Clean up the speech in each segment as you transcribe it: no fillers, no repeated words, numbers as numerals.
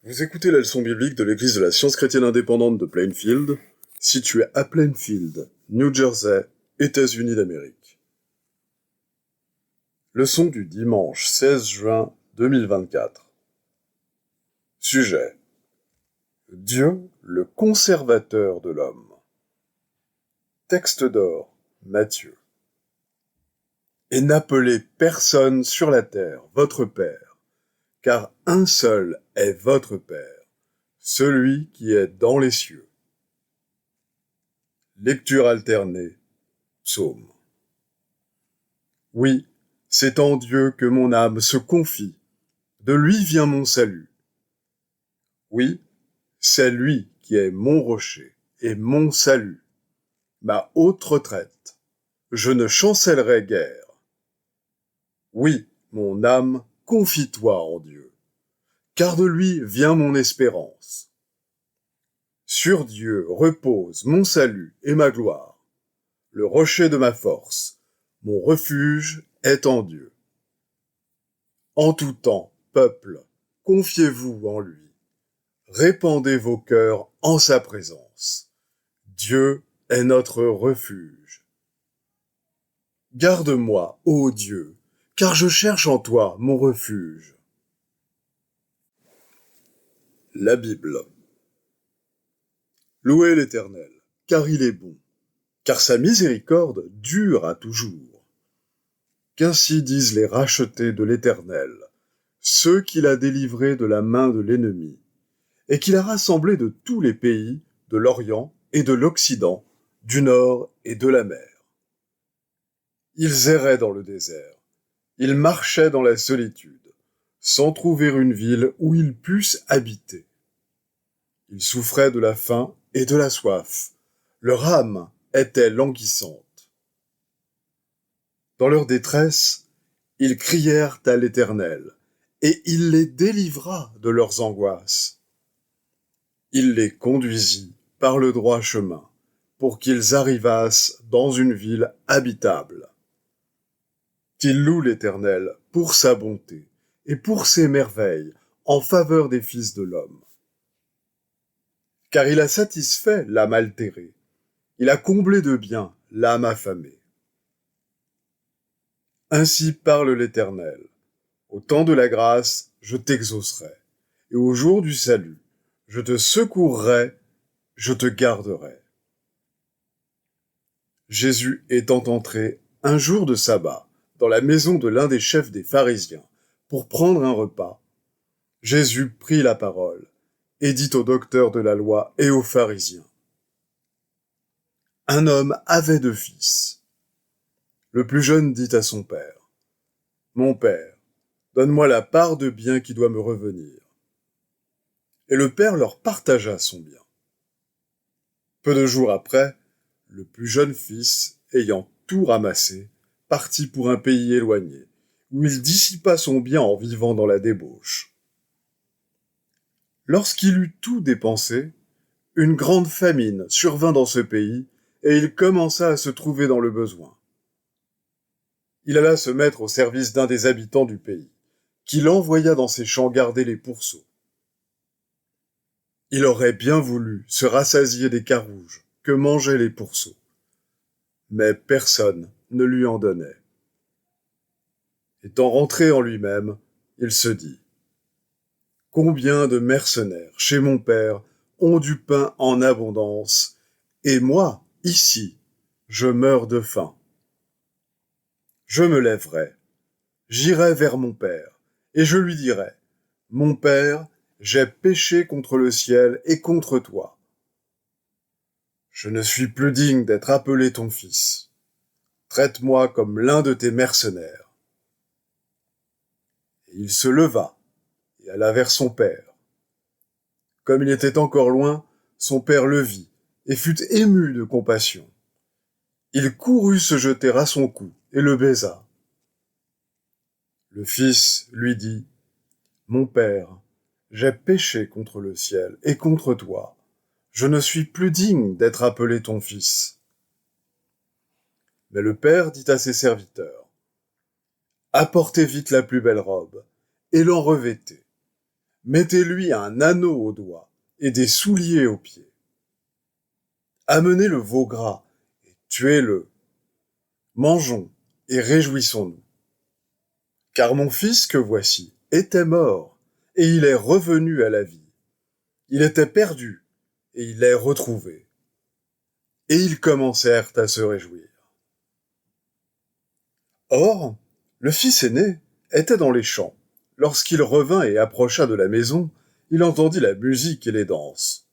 Vous écoutez la leçon biblique de l'Église de la Science chrétienne indépendante de Plainfield, située à Plainfield, New Jersey, États-Unis d'Amérique. Leçon du dimanche 16 juin 2024. Sujet: Dieu, le conservateur de l'homme. Texte d'or, Matthieu. Et n'appelez personne sur la terre votre Père, car un seul est votre Père, celui qui est dans les cieux. Lecture alternée, Psaume. Oui, c'est en Dieu que mon âme se confie, de lui vient mon salut. Oui, c'est lui qui est mon rocher et mon salut, ma haute retraite. Je ne chancellerai guère. Oui, mon âme, confie-toi en Dieu, car de lui vient mon espérance. Sur Dieu repose mon salut et ma gloire. Le rocher de ma force, mon refuge est en Dieu. En tout temps, peuple, confiez-vous en lui. Répandez vos cœurs en sa présence. Dieu est notre refuge. Garde-moi, ô Dieu, car je cherche en toi mon refuge. La Bible. Louez l'Éternel, car il est bon, car sa miséricorde dure à toujours. Qu'ainsi disent les rachetés de l'Éternel, ceux qu'il a délivrés de la main de l'ennemi, et qu'il a rassemblés de tous les pays, de l'Orient et de l'Occident, du Nord et de la mer. Ils erraient dans le désert, ils marchaient dans la solitude, sans trouver une ville où ils pussent habiter. Ils souffraient de la faim et de la soif, leur âme était languissante. Dans leur détresse, ils crièrent à l'Éternel, et il les délivra de leurs angoisses. Il les conduisit par le droit chemin, pour qu'ils arrivassent dans une ville habitable. Qu'ils louent l'Éternel pour sa bonté et pour ses merveilles en faveur des fils de l'homme. Car il a satisfait l'âme altérée, il a comblé de biens l'âme affamée. Ainsi parle l'Éternel. Au temps de la grâce, je t'exaucerai, et au jour du salut, je te secourrai, je te garderai. Jésus étant entré un jour de sabbat dans la maison de l'un des chefs des pharisiens pour prendre un repas, Jésus prit la parole et dit aux docteurs de la loi et aux pharisiens: Un homme avait 2 fils. Le plus jeune dit à son père: Mon père, donne-moi la part de bien qui doit me revenir. Et le père leur partagea son bien. Peu de jours après, le plus jeune fils, ayant tout ramassé, partit pour un pays éloigné, où il dissipa son bien en vivant dans la débauche. Lorsqu'il eut tout dépensé, une grande famine survint dans ce pays, et il commença à se trouver dans le besoin. Il alla se mettre au service d'un des habitants du pays, qui l'envoya dans ses champs garder les pourceaux. Il aurait bien voulu se rassasier des carouges que mangeaient les pourceaux, mais personne ne lui en donnait. Étant rentré en lui-même, il se dit: Combien de mercenaires chez mon père ont du pain en abondance, et moi, ici, je meurs de faim. Je me lèverai, j'irai vers mon père, et je lui dirai: Mon père, j'ai péché contre le ciel et contre toi. Je ne suis plus digne d'être appelé ton fils. Traite-moi comme l'un de tes mercenaires. Et il se leva et alla vers son père. Comme il était encore loin, son père le vit et fut ému de compassion. Il courut se jeter à son cou et le baisa. Le fils lui dit: Mon père, j'ai péché contre le ciel et contre toi. Je ne suis plus digne d'être appelé ton fils. Mais le père dit à ses serviteurs: Apportez vite la plus belle robe et l'en revêtez. Mettez-lui un anneau au doigt et des souliers aux pieds. Amenez le veau gras et tuez-le. Mangeons et réjouissons-nous. Car mon fils que voici était mort, et il est revenu à la vie. Il était perdu, et il est retrouvé. Et ils commencèrent à se réjouir. Or, le fils aîné était dans les champs. Lorsqu'il revint et approcha de la maison, il entendit la musique et les danses.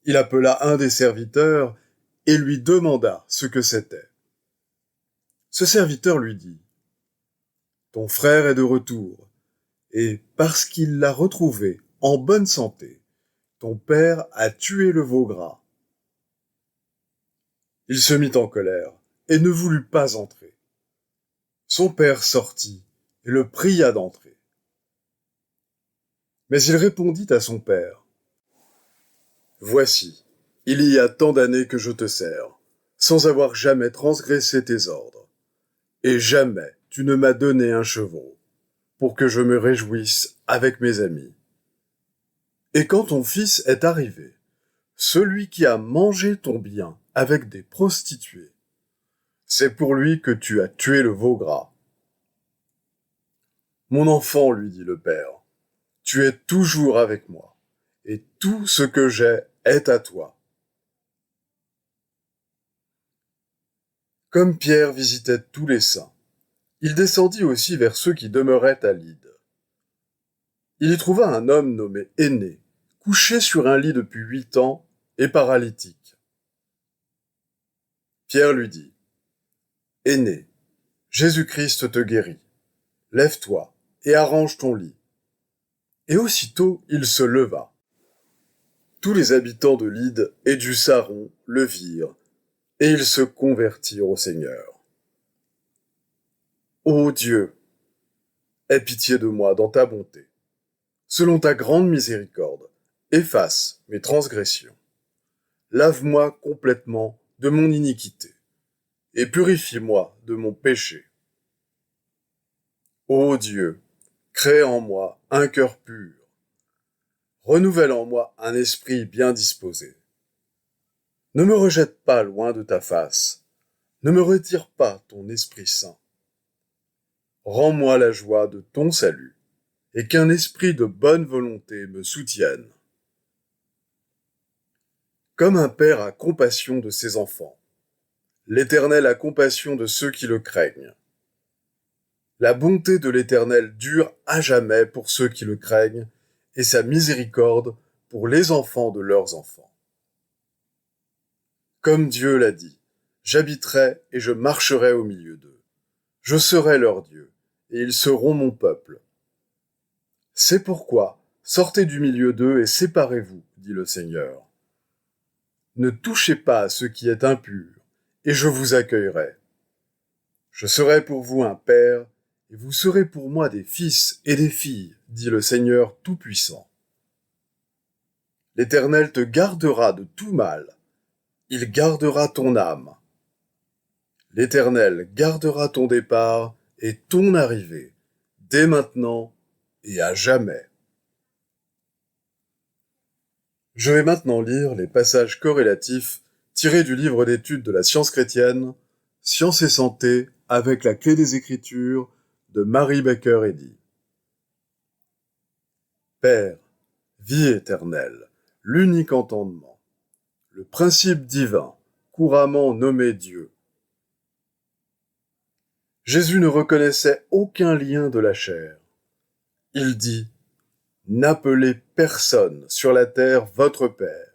Il appela un des serviteurs et lui demanda ce que c'était. Ce serviteur lui dit : « Ton frère est de retour, et parce qu'il l'a retrouvé en bonne santé, ton père a tué le veau gras. » Il se mit en colère et ne voulut pas entrer. Son père sortit et le pria d'entrer. Mais il répondit à son père : « Voici, il y a tant d'années que je te sers, sans avoir jamais transgressé tes ordres, et jamais tu ne m'as donné un chevreau, pour que je me réjouisse avec mes amis. Et quand ton fils est arrivé, celui qui a mangé ton bien avec des prostituées, c'est pour lui que tu as tué le veau gras. » « Mon enfant, lui dit le père, tu es toujours avec moi, et tout ce que j'ai est à toi. » Comme Pierre visitait tous les saints, il descendit aussi vers ceux qui demeuraient à Lyde. Il y trouva un homme nommé Énée, couché sur un lit depuis 8 ans et paralytique. Pierre lui dit : « Énée, Jésus-Christ te guérit. Lève-toi et arrange ton lit. » Et aussitôt il se leva. Tous les habitants de Lyde et du Saron le virent, et ils se convertirent au Seigneur. Ô Dieu, aie pitié de moi dans ta bonté. Selon ta grande miséricorde, efface mes transgressions. Lave-moi complètement de mon iniquité, et purifie-moi de mon péché. Ô Dieu, crée en moi un cœur pur. Renouvelle en moi un esprit bien disposé. Ne me rejette pas loin de ta face. Ne me retire pas ton Esprit Saint. Rends-moi la joie de ton salut, et qu'un esprit de bonne volonté me soutienne. Comme un père a compassion de ses enfants, l'Éternel a compassion de ceux qui le craignent. La bonté de l'Éternel dure à jamais pour ceux qui le craignent, et sa miséricorde pour les enfants de leurs enfants. Comme Dieu l'a dit, j'habiterai et je marcherai au milieu d'eux. Je serai leur Dieu, et ils seront mon peuple. C'est pourquoi, sortez du milieu d'eux et séparez-vous, dit le Seigneur. Ne touchez pas à ce qui est impur, et je vous accueillerai. Je serai pour vous un père, et vous serez pour moi des fils et des filles, dit le Seigneur Tout-Puissant. L'Éternel te gardera de tout mal. Il gardera ton âme. L'Éternel gardera ton départ et ton arrivée, dès maintenant et à jamais. Je vais maintenant lire les passages corrélatifs tirés du livre d'études de la science chrétienne, Science et santé avec la clé des Écritures de Mary Baker Eddy. Père, vie éternelle, l'unique entendement, le principe divin, couramment nommé Dieu. Jésus ne reconnaissait aucun lien de la chair. Il dit : « N'appelez personne sur la terre votre Père,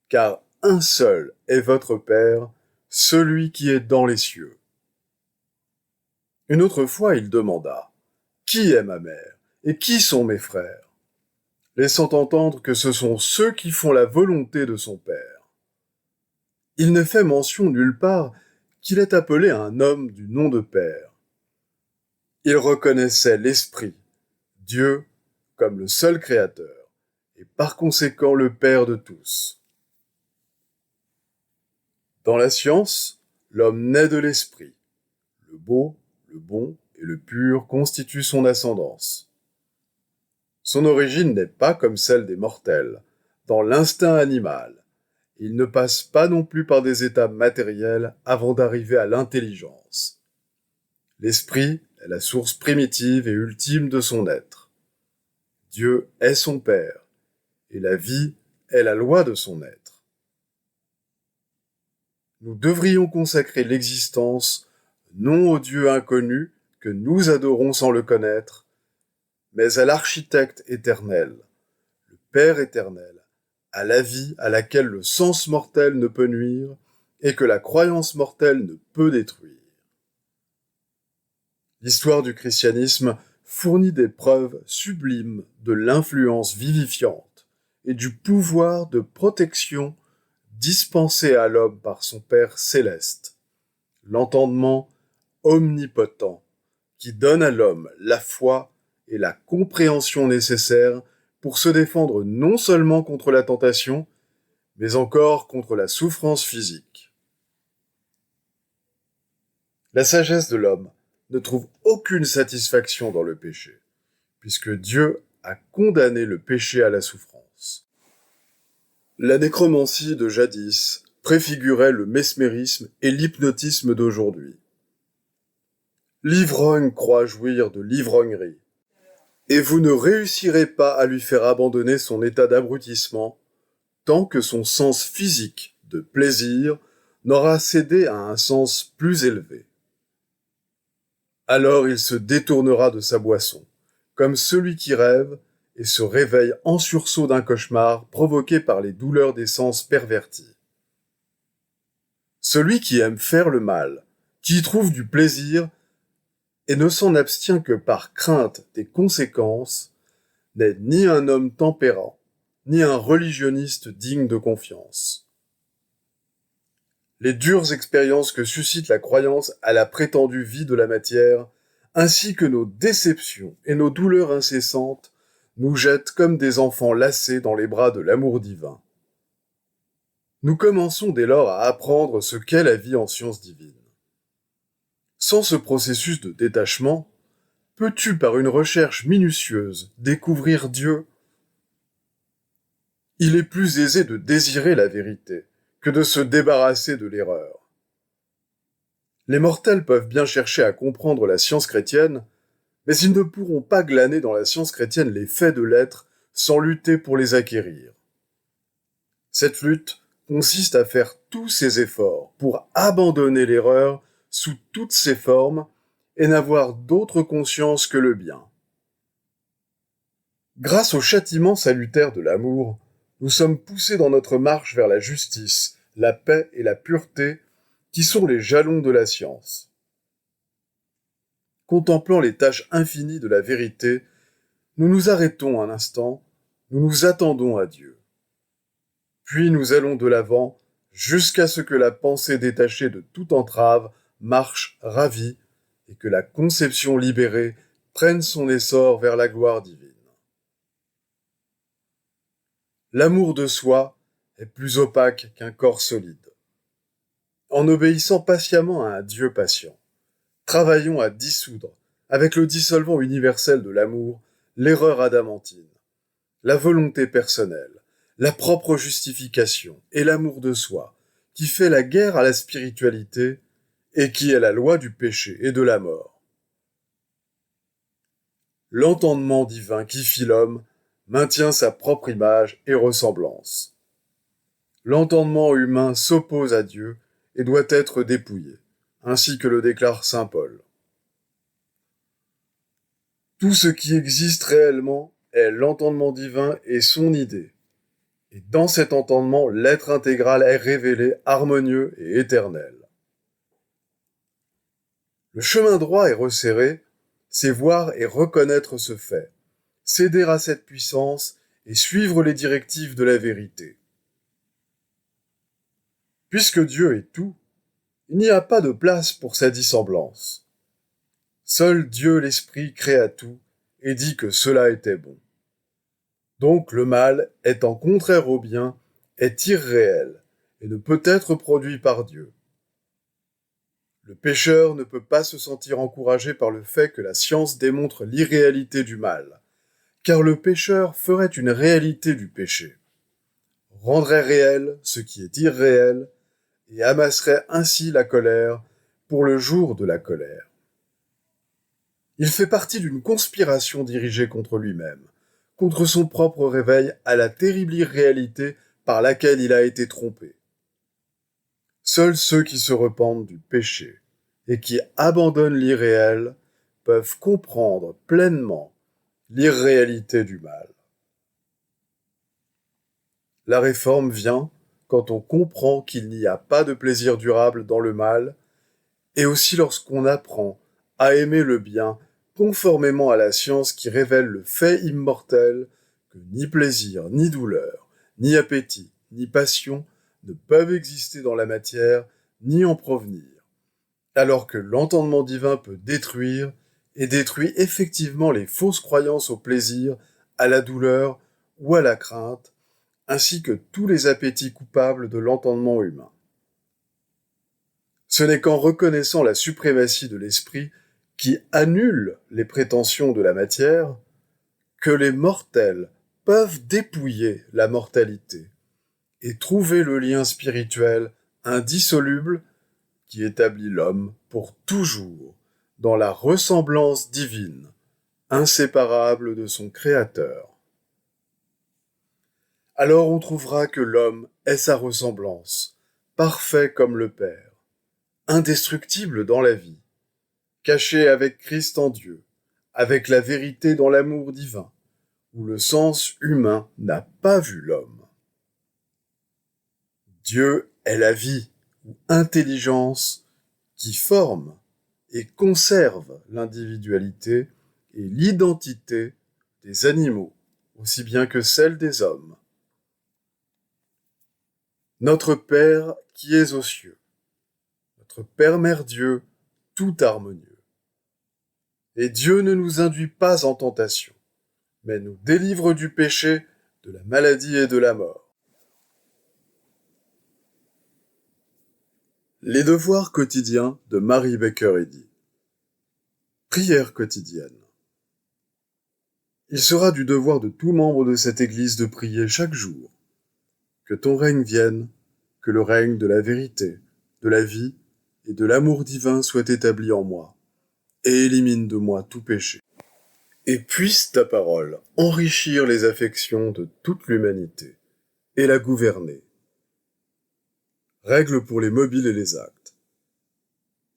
car un seul est votre Père, celui qui est dans les cieux. » Une autre fois, il demanda : « Qui est ma mère et qui sont mes frères ?» laissant entendre que ce sont ceux qui font la volonté de son Père. Il n'est fait mention nulle part qu'il est appelé un homme du nom de Père. Il reconnaissait l'Esprit, Dieu, comme le seul Créateur, et par conséquent le Père de tous. Dans la science, l'homme naît de l'Esprit. Le beau, le bon et le pur constituent son ascendance. Son origine n'est pas comme celle des mortels, dans l'instinct animal. Il ne passe pas non plus par des étapes matérielles avant d'arriver à l'intelligence. L'esprit est la source primitive et ultime de son être. Dieu est son Père, et la vie est la loi de son être. Nous devrions consacrer l'existence non au Dieu inconnu que nous adorons sans le connaître, mais à l'architecte éternel, le Père éternel, à la vie à laquelle le sens mortel ne peut nuire et que la croyance mortelle ne peut détruire. L'histoire du christianisme fournit des preuves sublimes de l'influence vivifiante et du pouvoir de protection dispensé à l'homme par son Père céleste, l'entendement omnipotent qui donne à l'homme la foi et la compréhension nécessaires pour se défendre non seulement contre la tentation, mais encore contre la souffrance physique. La sagesse de l'homme ne trouve aucune satisfaction dans le péché, puisque Dieu a condamné le péché à la souffrance. La nécromancie de jadis préfigurait le mesmérisme et l'hypnotisme d'aujourd'hui. L'ivrogne croit jouir de l'ivrognerie, et vous ne réussirez pas à lui faire abandonner son état d'abrutissement tant que son sens physique de plaisir n'aura cédé à un sens plus élevé. Alors il se détournera de sa boisson, comme celui qui rêve et se réveille en sursaut d'un cauchemar provoqué par les douleurs des sens pervertis. Celui qui aime faire le mal, qui y trouve du plaisir et ne s'en abstient que par crainte des conséquences, n'est ni un homme tempérant, ni un religionniste digne de confiance. Les dures expériences que suscite la croyance à la prétendue vie de la matière, ainsi que nos déceptions et nos douleurs incessantes, nous jettent comme des enfants lassés dans les bras de l'amour divin. Nous commençons dès lors à apprendre ce qu'est la vie en science divine. Sans ce processus de détachement, peux-tu par une recherche minutieuse découvrir Dieu ? Il est plus aisé de désirer la vérité que de se débarrasser de l'erreur. Les mortels peuvent bien chercher à comprendre la science chrétienne, mais ils ne pourront pas glaner dans la science chrétienne les faits de l'être sans lutter pour les acquérir. Cette lutte consiste à faire tous ses efforts pour abandonner l'erreur sous toutes ses formes et n'avoir d'autre conscience que le bien. Grâce au châtiment salutaire de l'amour, nous sommes poussés dans notre marche vers la justice, la paix et la pureté, qui sont les jalons de la science. Contemplant les tâches infinies de la vérité, nous nous arrêtons un instant, nous nous attendons à Dieu. Puis nous allons de l'avant jusqu'à ce que la pensée détachée de toute entrave marche ravie et que la conception libérée prenne son essor vers la gloire divine. L'amour de soi est plus opaque qu'un corps solide. En obéissant patiemment à un Dieu patient, travaillons à dissoudre, avec le dissolvant universel de l'amour, l'erreur adamantine, la volonté personnelle, la propre justification et l'amour de soi, qui fait la guerre à la spiritualité et qui est la loi du péché et de la mort. L'entendement divin qui fit l'homme maintient sa propre image et ressemblance. L'entendement humain s'oppose à Dieu et doit être dépouillé, ainsi que le déclare saint Paul. Tout ce qui existe réellement est l'entendement divin et son idée. Et dans cet entendement, l'être intégral est révélé, harmonieux et éternel. Le chemin droit est resserré, c'est voir et reconnaître ce fait, céder à cette puissance et suivre les directives de la vérité. Puisque Dieu est tout, il n'y a pas de place pour sa dissemblance. Seul Dieu l'Esprit créa tout et dit que cela était bon. Donc le mal, étant contraire au bien, est irréel et ne peut être produit par Dieu. Le pécheur ne peut pas se sentir encouragé par le fait que la science démontre l'irréalité du mal, car le pécheur ferait une réalité du péché, rendrait réel ce qui est irréel, et amasserait ainsi la colère pour le jour de la colère. Il fait partie d'une conspiration dirigée contre lui-même, contre son propre réveil à la terrible irréalité par laquelle il a été trompé. Seuls ceux qui se repentent du péché et qui abandonnent l'irréel peuvent comprendre pleinement l'irréalité du mal. La réforme vient quand on comprend qu'il n'y a pas de plaisir durable dans le mal, et aussi lorsqu'on apprend à aimer le bien conformément à la science qui révèle le fait immortel que ni plaisir, ni douleur, ni appétit, ni passion ne peuvent exister dans la matière, ni en provenir, alors que l'entendement divin peut détruire, et détruit effectivement les fausses croyances au plaisir, à la douleur ou à la crainte, ainsi que tous les appétits coupables de l'entendement humain. Ce n'est qu'en reconnaissant la suprématie de l'esprit qui annule les prétentions de la matière que les mortels peuvent dépouiller la mortalité et trouver le lien spirituel indissoluble qui établit l'homme pour toujours dans la ressemblance divine, inséparable de son Créateur. Alors on trouvera que l'homme est sa ressemblance, parfait comme le Père, indestructible dans la vie, caché avec Christ en Dieu, avec la vérité dans l'amour divin, où le sens humain n'a pas vu l'homme. Dieu est la vie ou intelligence qui forme et conserve l'individualité et l'identité des animaux, aussi bien que celle des hommes. Notre Père qui es aux cieux, notre Père Mère Dieu, tout harmonieux. Et Dieu ne nous induit pas en tentation, mais nous délivre du péché, de la maladie et de la mort. Les devoirs quotidiens de Mary Baker Eddy. Prière quotidienne. Il sera du devoir de tout membre de cette Église de prier chaque jour. Que ton règne vienne, que le règne de la vérité, de la vie et de l'amour divin soit établi en moi, et élimine de moi tout péché. Et puisse ta parole enrichir les affections de toute l'humanité, et la gouverner. Règle pour les mobiles et les actes.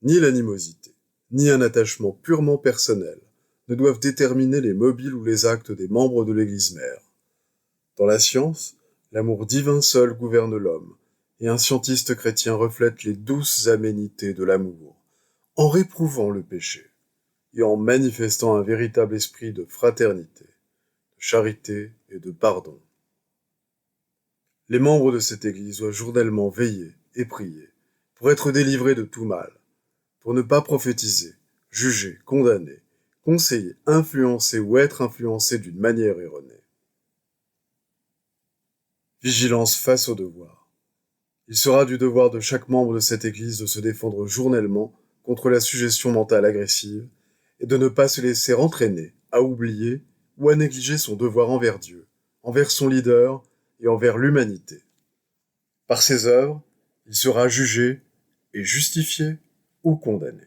Ni l'animosité, ni un attachement purement personnel ne doivent déterminer les mobiles ou les actes des membres de l'Église mère. Dans la science, l'amour divin seul gouverne l'homme, et un scientiste chrétien reflète les douces aménités de l'amour, en réprouvant le péché, et en manifestant un véritable esprit de fraternité, de charité et de pardon. Les membres de cette Église doivent journellement veiller et prier pour être délivrés de tout mal, pour ne pas prophétiser, juger, condamner, conseiller, influencer ou être influencé d'une manière erronée. Vigilance face au devoir. Il sera du devoir de chaque membre de cette Église de se défendre journellement contre la suggestion mentale agressive et de ne pas se laisser entraîner à oublier ou à négliger son devoir envers Dieu, envers son leader et envers l'humanité. Par ses œuvres, il sera jugé et justifié ou condamné.